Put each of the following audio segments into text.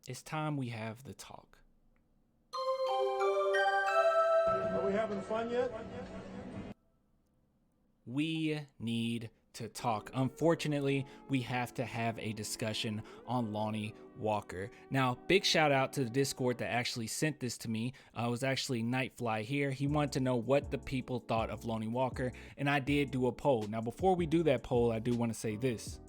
it's time we have the talk. Are we having fun yet? We need to talk. Unfortunately, we have to have a discussion on Lonnie Walker. Now, big shout out to the Discord that actually sent this to me. It was actually Nightfly here. He wanted to know what the people thought of Lonnie Walker, and I did do a poll. Now, before we do that poll, I do want to say this.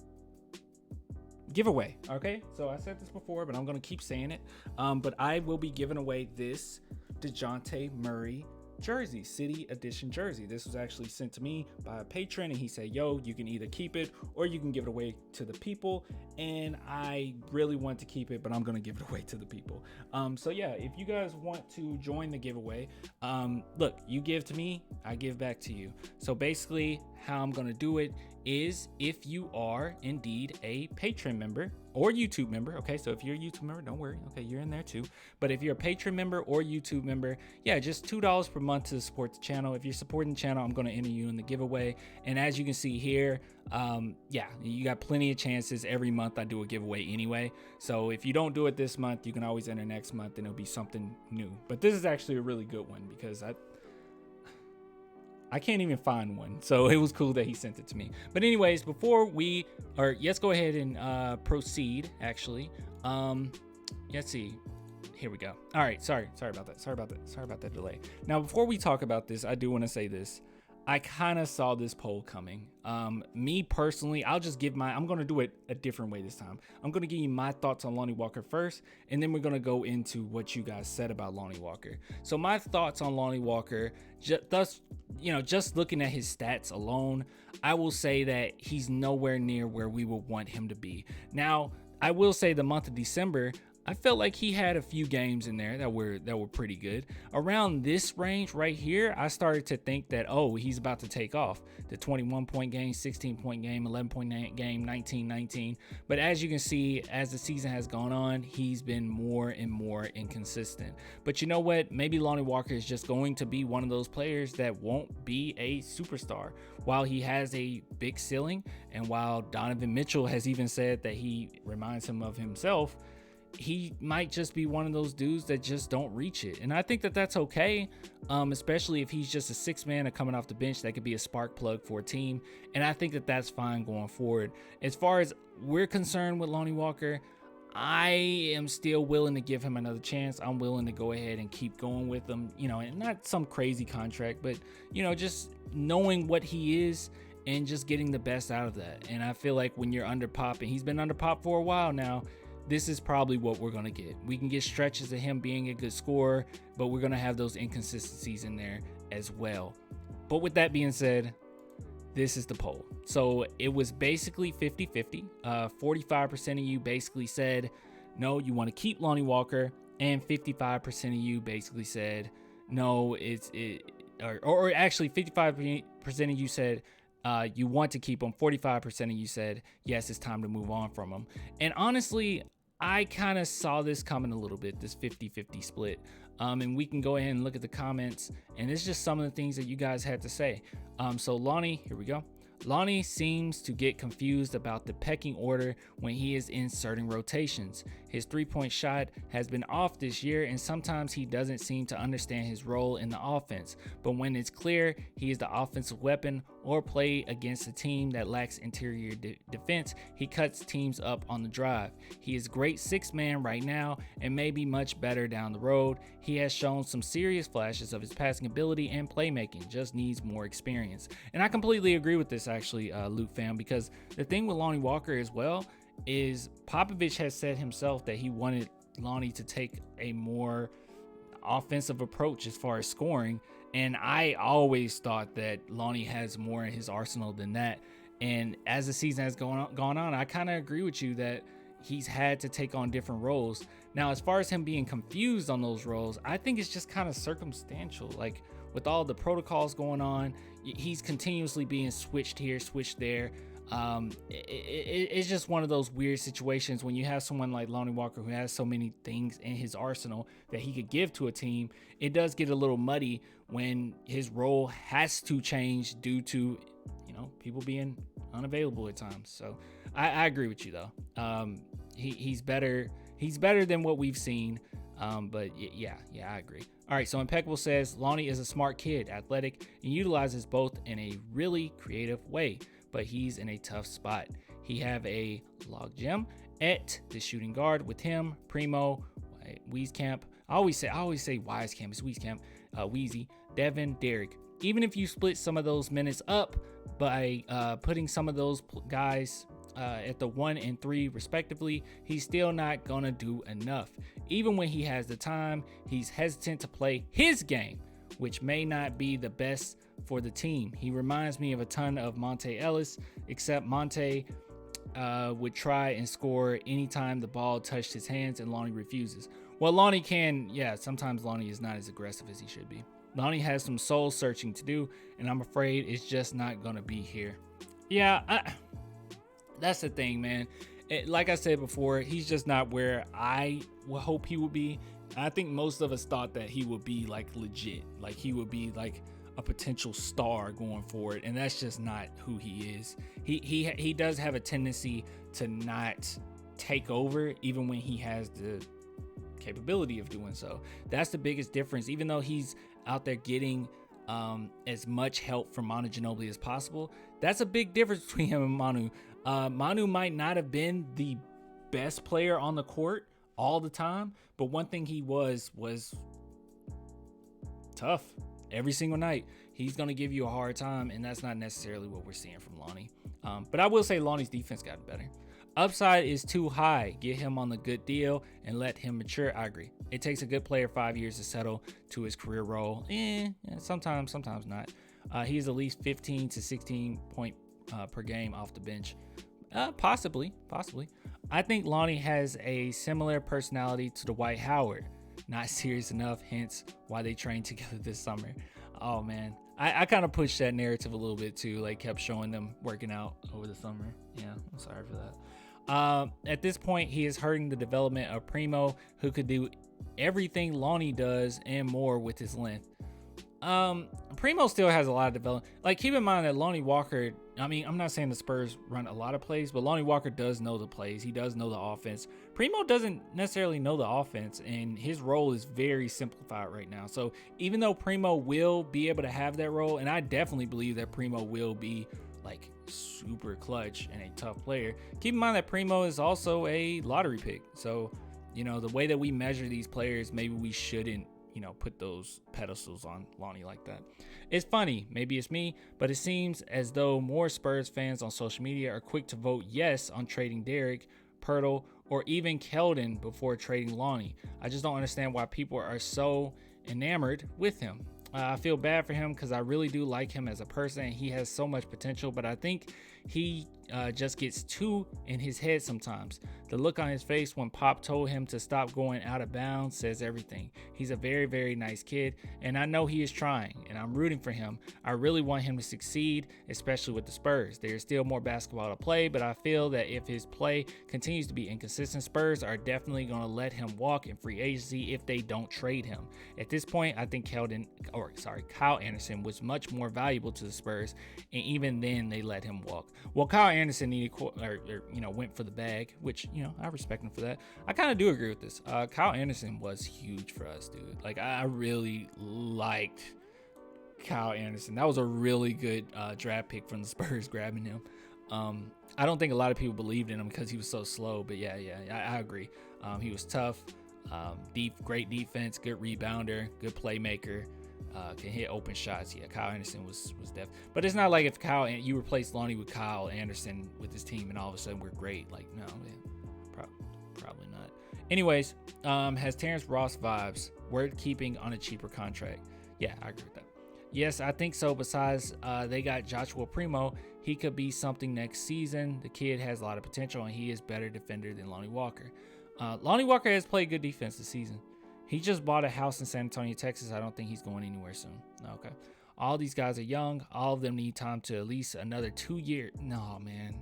Giveaway, okay? So I said this before, but I'm going to keep saying it. But I will be giving away this DeJounte Murray jersey, City Edition jersey. This was actually sent to me by a patron, and he said, yo, you can either keep it or you can give it away to the people. And I really want to keep it, but I'm gonna give it away to the people. So yeah, if you guys want to join the giveaway, look, you give to me, I give back to you. So basically how I'm gonna do it is, if you are indeed a patron member or YouTube member, okay, so if you're a YouTube member, don't worry, okay, you're in there too. But if you're a patron member or YouTube member, yeah, just $2 per month to support the channel. If you're supporting the channel, I'm going to enter you in the giveaway. And as you can see here, yeah, you got plenty of chances. Every month I do a giveaway anyway. So if you don't do it this month, you can always enter next month and it'll be something new. But this is actually a really good one because I can't even find one, so it was cool that he sent it to me. But anyways, let's go ahead and proceed, actually. Let's see. Here we go. All right, sorry about that delay. Now, before we talk about this, I do want to say this. I kind of saw this poll coming. Me personally, I'm going to do it a different way this time. I'm going to give you my thoughts on Lonnie Walker first, and then we're going to go into what you guys said about Lonnie Walker. So my thoughts on Lonnie Walker, just looking at his stats alone, I will say that he's nowhere near where we would want him to be. Now, I will say the month of December, I felt like he had a few games in there that were pretty good. Around this range right here, I started to think that, oh, he's about to take off. The 21-point game, 16-point game, 11-point game, 19-19. But as you can see, as the season has gone on, he's been more and more inconsistent. But you know what? Maybe Lonnie Walker is just going to be one of those players that won't be a superstar. While he has a big ceiling, and while Donovan Mitchell has even said that he reminds him of himself, he might just be one of those dudes that just don't reach it. And I think that that's okay, especially if he's just a six man coming off the bench that could be a spark plug for a team. And I think that that's fine going forward. As far as we're concerned with Lonnie Walker, I am still willing to give him another chance. I'm willing to go ahead and keep going with him, and not some crazy contract, but, just knowing what he is and just getting the best out of that. And I feel like when you're under pop, and he's been under pop for a while now, this is probably what we're going to get. We can get stretches of him being a good scorer, but we're going to have those inconsistencies in there as well. But with that being said, this is the poll. So it was basically 50-50. 45% of you basically said, no, you want to keep Lonnie Walker. And 55% of you basically said, no, or actually 55% of you said, you want to keep him. 45% of you said, yes, it's time to move on from him. And honestly, I kind of saw this coming a little bit, this 50-50 split. And we can go ahead and look at the comments, and it's just some of the things that you guys had to say. So Lonnie, here we go. Lonnie seems to get confused about the pecking order when he is in certain rotations. His three-point shot has been off this year, and sometimes he doesn't seem to understand his role in the offense. But when it's clear he is the offensive weapon or play against a team that lacks interior defense, he cuts teams up on the drive. He is great six-man right now and may be much better down the road. He has shown some serious flashes of his passing ability and playmaking, just needs more experience. And I completely agree with this, actually, Luke fam, because the thing with Lonnie Walker as well is Popovich has said himself that he wanted Lonnie to take a more offensive approach as far as scoring, and I always thought that Lonnie has more in his arsenal than that. And as the season has gone on, I kind of agree with you that he's had to take on different roles. Now, as far as him being confused on those roles, I think it's just kind of circumstantial. Like with all the protocols going on, he's continuously being switched here, switched there. It's just one of those weird situations when you have someone like Lonnie Walker who has so many things in his arsenal that he could give to a team. It does get a little muddy when his role has to change due to, people being unavailable at times. So I agree with you though. He's better. he's better than what we've seen. But yeah, I agree. All right, so Impeccable says Lonnie is a smart kid, athletic, and utilizes both in a really creative way, but he's in a tough spot. He have a log jam at the shooting guard with him, Primo, Wieskamp. I always say Wieskamp. It's Wieskamp, Weezy, Devin, Derek. Even if you split some of those minutes up by putting some of those guys at the 1 and 3 respectively, he's still not gonna do enough. Even when he has the time, he's hesitant to play his game, which may not be the best for the team. He reminds me of a ton of Monte Ellis, except Monte would try and score anytime the ball touched his hands, and Lonnie refuses. Well, Lonnie can, sometimes Lonnie is not as aggressive as he should be. Lonnie has some soul searching to do, and I'm afraid it's just not gonna be here. That's the thing, man. Like I said before, he's just not where I would hope he would be. I think most of us thought that he would be like legit, like he would be like a potential star going forward, and that's just not who he is. He does have a tendency to not take over, even when he has the capability of doing so. That's the biggest difference. Even though he's out there getting as much help from Manu Ginobili as possible, that's a big difference between him and Manu. Manu might not have been the best player on the court all the time, but one thing he was tough every single night. He's going to give you a hard time, and that's not necessarily what we're seeing from Lonnie. But I will say Lonnie's defense got better. Upside is too high. Get him on the good deal and let him mature. I agree. It takes a good player 5 years to settle to his career role. Sometimes not. He's at least 15 to 16 point per game off the bench. Possibly. I think Lonnie has a similar personality to Dwight Howard. Not serious enough, hence why they trained together this summer. Oh man, I kind of pushed that narrative a little bit too, like kept showing them working out over the summer. Yeah, I'm sorry for that. At this point, he is hurting the development of Primo, who could do everything Lonnie does and more with his length. Primo still has a lot of development. Like, keep in mind that Lonnie Walker, I mean, I'm not saying the Spurs run a lot of plays, but Lonnie Walker does know the plays. He does know the offense. Primo doesn't necessarily know the offense, and his role is very simplified right now. So even though Primo will be able to have that role, and I definitely believe that Primo will be like super clutch and a tough player, keep in mind that Primo is also a lottery pick. So, you know, the way that we measure these players, maybe we shouldn't, you know, put those pedestals on Lonnie like that. It's funny, maybe it's me, but it seems as though more Spurs fans on social media are quick to vote yes on trading Derek, Pirtle, or even Keldon before trading Lonnie. I just don't understand why people are so enamored with him. I feel bad for him because I really do like him as a person. He has so much potential, but I think he just gets too in his head sometimes. The look on his face when Pop told him to stop going out of bounds says everything. He's a very, very nice kid, and I know he is trying, and I'm rooting for him. I really want him to succeed, especially with the Spurs. There's still more basketball to play, but I feel that if his play continues to be inconsistent, Spurs are definitely going to let him walk in free agency if they don't trade him. At this point, I think Kyle Anderson was much more valuable to the Spurs, and even then they let him walk. Well, Kyle Anderson needed, went for the bag, which, I respect him for that. I kind of do agree with this. Kyle Anderson was huge for us, dude. Like, I really liked Kyle Anderson. That was a really good draft pick from the Spurs grabbing him. I don't think a lot of people believed in him because he was so slow, but yeah, I agree. He was tough, great defense, good rebounder, good playmaker. Can hit open shots. Yeah, Kyle Anderson was def. But it's not like if you replace Lonnie with Kyle Anderson with his team and all of a sudden we're great. Like, no, man, probably not. Anyways, has Terrence Ross vibes. Word keeping on a cheaper contract. Yeah, I agree with that. Yes, I think so. Besides, they got Joshua Primo. He could be something next season. The kid has a lot of potential and he is better defender than Lonnie Walker. Lonnie Walker has played good defense this season. He just bought a house in San Antonio, Texas. I don't think he's going anywhere soon. Okay. All these guys are young. All of them need time to at least another 2 years. No, man.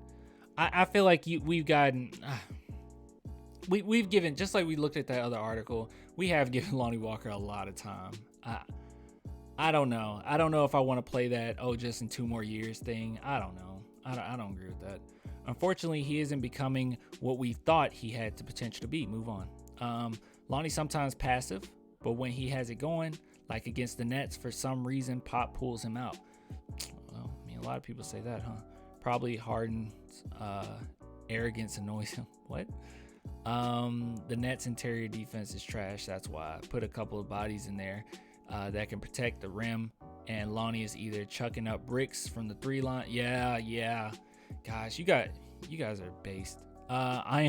I feel like we've gotten... we've given... Just like we looked at that other article, we have given Lonnie Walker a lot of time. I don't know. I don't know if I want to play that, just in 2 more years thing. I don't know. I don't agree with that. Unfortunately, he isn't becoming what we thought he had the potential to be. Move on. Lonnie sometimes passive, but when he has it going, like against the Nets, for some reason, Pop pulls him out. Well, I mean, a lot of people say that, huh? Probably Harden's arrogance annoys him. What? The Nets' interior defense is trash. That's why I put a couple of bodies in there that can protect the rim. And Lonnie is either chucking up bricks from the 3 line. Yeah. Gosh, you guys are based. I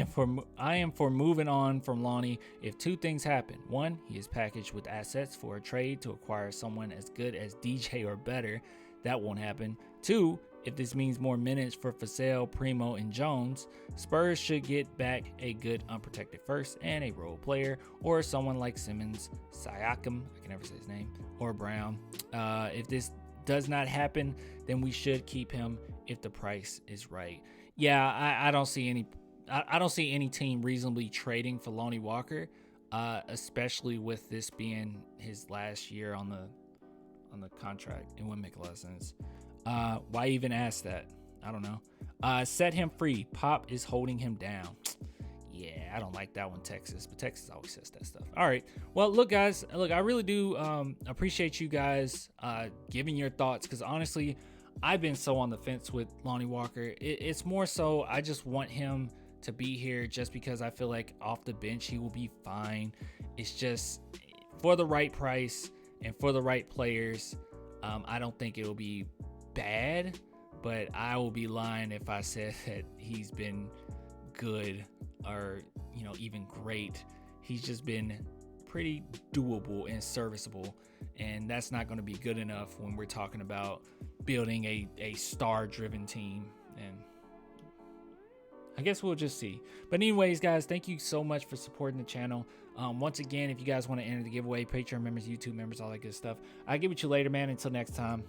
am for moving on from Lonnie if 2 things happen. 1, he is packaged with assets for a trade to acquire someone as good as DJ or better. That won't happen. 2, if this means more minutes for Vassell, Primo, and Jones, Spurs should get back a good unprotected first and a role player, or someone like Simmons, Siakam, I can never say his name, or Brown. If this does not happen, then we should keep him if the price is right. Yeah, I don't see any team reasonably trading for Lonnie Walker, especially with this being his last year on the contract. It wouldn't make a lot of sense. Why even ask that? I don't know. Set him free. Pop is holding him down. Yeah, I don't like that one, Texas. But Texas always says that stuff. All right. Well, look, guys. Look, I really do appreciate you guys giving your thoughts. Because honestly, I've been so on the fence with Lonnie Walker. It's more so I just want him to be here just because I feel like off the bench he will be fine. It's just for the right price and for the right players. I don't think it'll be bad, but I will be lying if I said that he's been good or even great. He's just been pretty doable and serviceable, and that's not going to be good enough when we're talking about building a star driven team. And I guess we'll just see. But anyways, guys, thank you so much for supporting the channel. Once again, if you guys want to enter the giveaway, Patreon members, YouTube members, all that good stuff, I'll get with you later, man. Until next time,